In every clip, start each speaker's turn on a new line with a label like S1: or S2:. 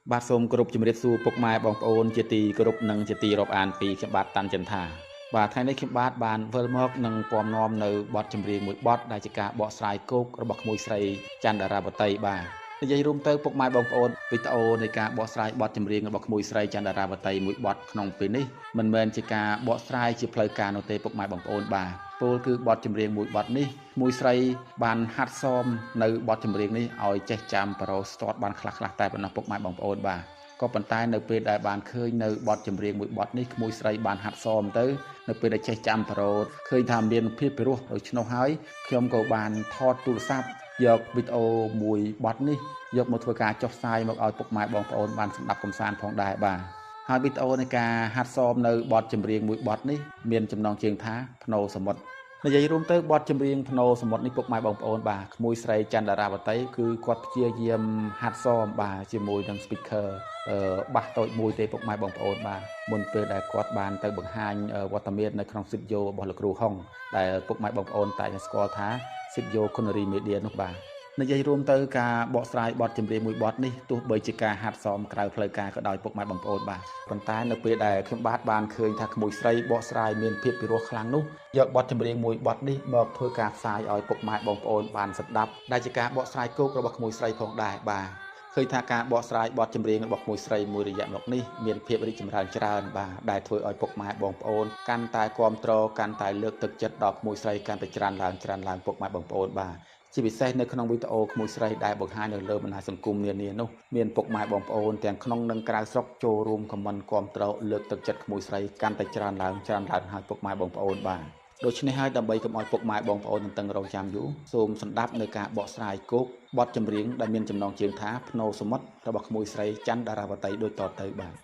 S1: បាទសូមគោរពជំរាបសួរពុកម៉ែបងប្អូនជាទីគោរពនិងជាទីរាប់អានពីខ្ញុំបាទតាន់ចន្ទថាបាទថ្ងៃនេះខ្ញុំបាទបានវិលមកនឹងពំនាំនៅបទចម្រៀងមួយបទដែលជាការបកស្រាយគោករបស់ក្មួយស្រីច័ន្ទដារាវតីបាទនិយាយរួមទៅពុកម៉ែបងប្អូនវីដេអូនៃការបកស្រាយបទចម្រៀងរបស់ក្មួយស្រីច័ន្ទដារាវតីមួយបទក្នុងពេលនេះមិនមែនជាការបកស្រាយជាផ្លូវការនោះទេពុកម៉ែបងប្អូនបាទពោលគឺបទចម្រៀងមួយបទនេះក្មួយស្រីបានហាត់សមនៅបទចម្រៀងនេះឲ្យចេះចាំប្រូស្ទាត់បានខ្លះៗតែប៉ុណ្ណោះពុកម៉ែបងប្អូនបាទក៏ប៉ុន្តែនៅពេលដែលបានឃើញនៅបទចម្រៀងមួយបទនេះក្មួយស្រីបានហាត់សមទៅនៅពេលដែលចេះចាំប្រូឃើញថាមានភាពពិរោះដូច្នោះហើយខ្ញុំក៏បានថតទូរស័ព្ទយកវីដេអូមួយបទនេះយកមកធ្វើការចុះផ្សាយមកឲ្យពុកម៉ែបងប្អូនបានស្ដាប់កំសាន្តផងដែរបាទហើយវីដេអូនៃការហាត់សមនៅបទចម្រៀងមួយបទនេះមានចំណងជើងថាភ្នោសមុទ្រនិយាយរួមទៅបទចម្រៀងភ្នោសមុទ្រនេះពុកម៉ែបងប្អូនបាទក្មួយស្រីច័ន្ទដារាវតីគឺគាត់ព្យាយាមហាត់សមបាទជាមួយនឹង speaker បាសតូចមួយទេពុកម៉ែបងប្អូនបាទមុនពេលដែលគាត់បានទៅបង្ហាញវត្តមាននៅក្នុង studio របស់លោកគ្រូហុងដែលពុកម៉ែបងប្អូនតែស្គាល់ថា studio Connery Media នោះបាទនិយាយរួមទៅការបកស្រាយបទចម្រៀងមួយបទនេះទោះបីជាការហាត់សមក្រៅផ្លូវការក៏ដោយពុកម៉ែបងប្អូនបាទប៉ុន្តែនៅពេលដែលខ្ញុំបានឃើញថាក្មួយស្រីបកស្រាយមានភាពពិរោះខ្លាំងនោះយកបទចម្រៀងមួយបទនេះមកធ្វើការផ្សាយឲ្យពុកម៉ែបងប្អូនបានស្ដាប់ដែលជាការបកស្រាយគោករបស់ក្មួយស្រីផងដែរបាទឃើញថាការបកស្រាយបទចម្រៀងរបស់ក្មួយស្រីមួយរយៈមកនេះមានភាពរីកចម្រើនច្រើនបាទដែលធ្វើឲ្យពុកម៉ែបងប្អូនកាន់តែគាំទ្រកាន់តែលើកទឹកចិត្តដល់ក្មួយស្រីកាន់តែច្រើនឡើងពុកម៉ែបងប្អូនបាទជាពិសេសនៅក្នុងវីដេអូក្មួយស្រីដែលបង្ហាញនៅលើបណ្ដាញសង្គមនានានោះមានពុកម៉ែបងប្អូនទាំងក្នុងនិងក្រៅស្រុកចូលរួមខមមិនគាំទ្រលើកទឹកចិត្តក្មួយស្រីកាន់តែច្រើនឡើងហើយពុកម៉ែបងប្អូនបាទដូច្នេះហើយដើម្បីកុំឲ្យពុកម៉ែបងប្អូននឹងរងចាំយូរសូមស្ដាប់នៅការបកស្រាយគោកបទចម្រៀងដែលមានចំណងជើងថាភ្នោសមុទ្ររបស់ក្មួយស្រីច័ន្ទដារាវតីដូចតទៅបាទ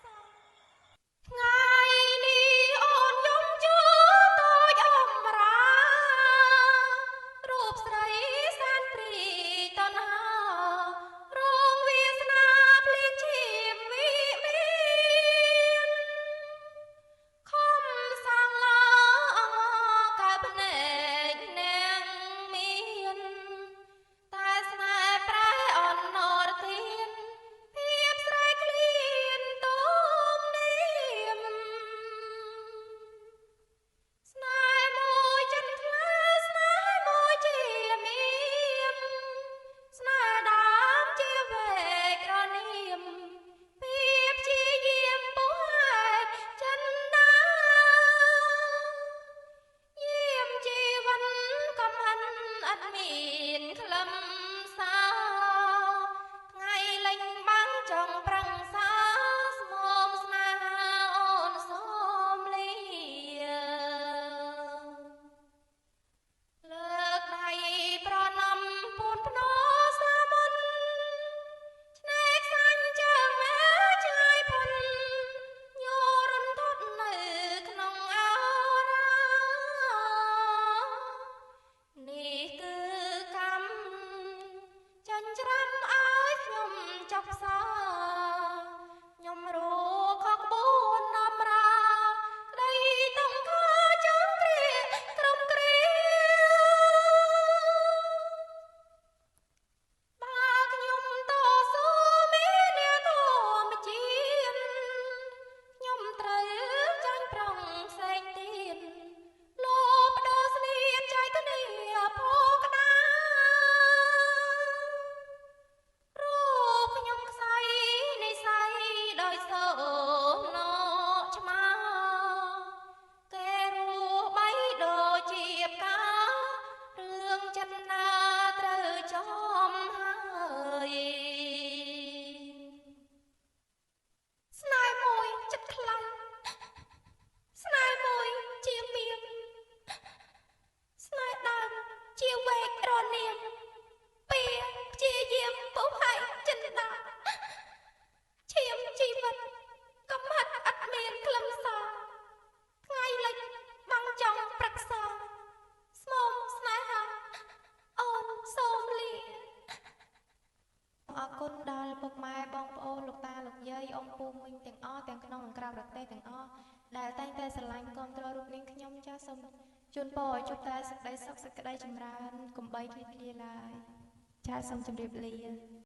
S2: អរគុណដល់ពុកម៉ែបងប្អូនលោកតាលោកយាយអ៊ំពូមីងទាំងអស់ទាំងក្នុងនិងក្រៅប្រទេសទាំងអស់ដែលតែងតែស្រឡាញ់គាំទ្ររូបនាងខ្ញុំចាសសូមជូនពរឲ្យជួបតែសេចក្តីសុខសេចក្តីចម្រើនកុំបីឃ្លាតឃ្លាឡើយចាសសូមជម្រាបលា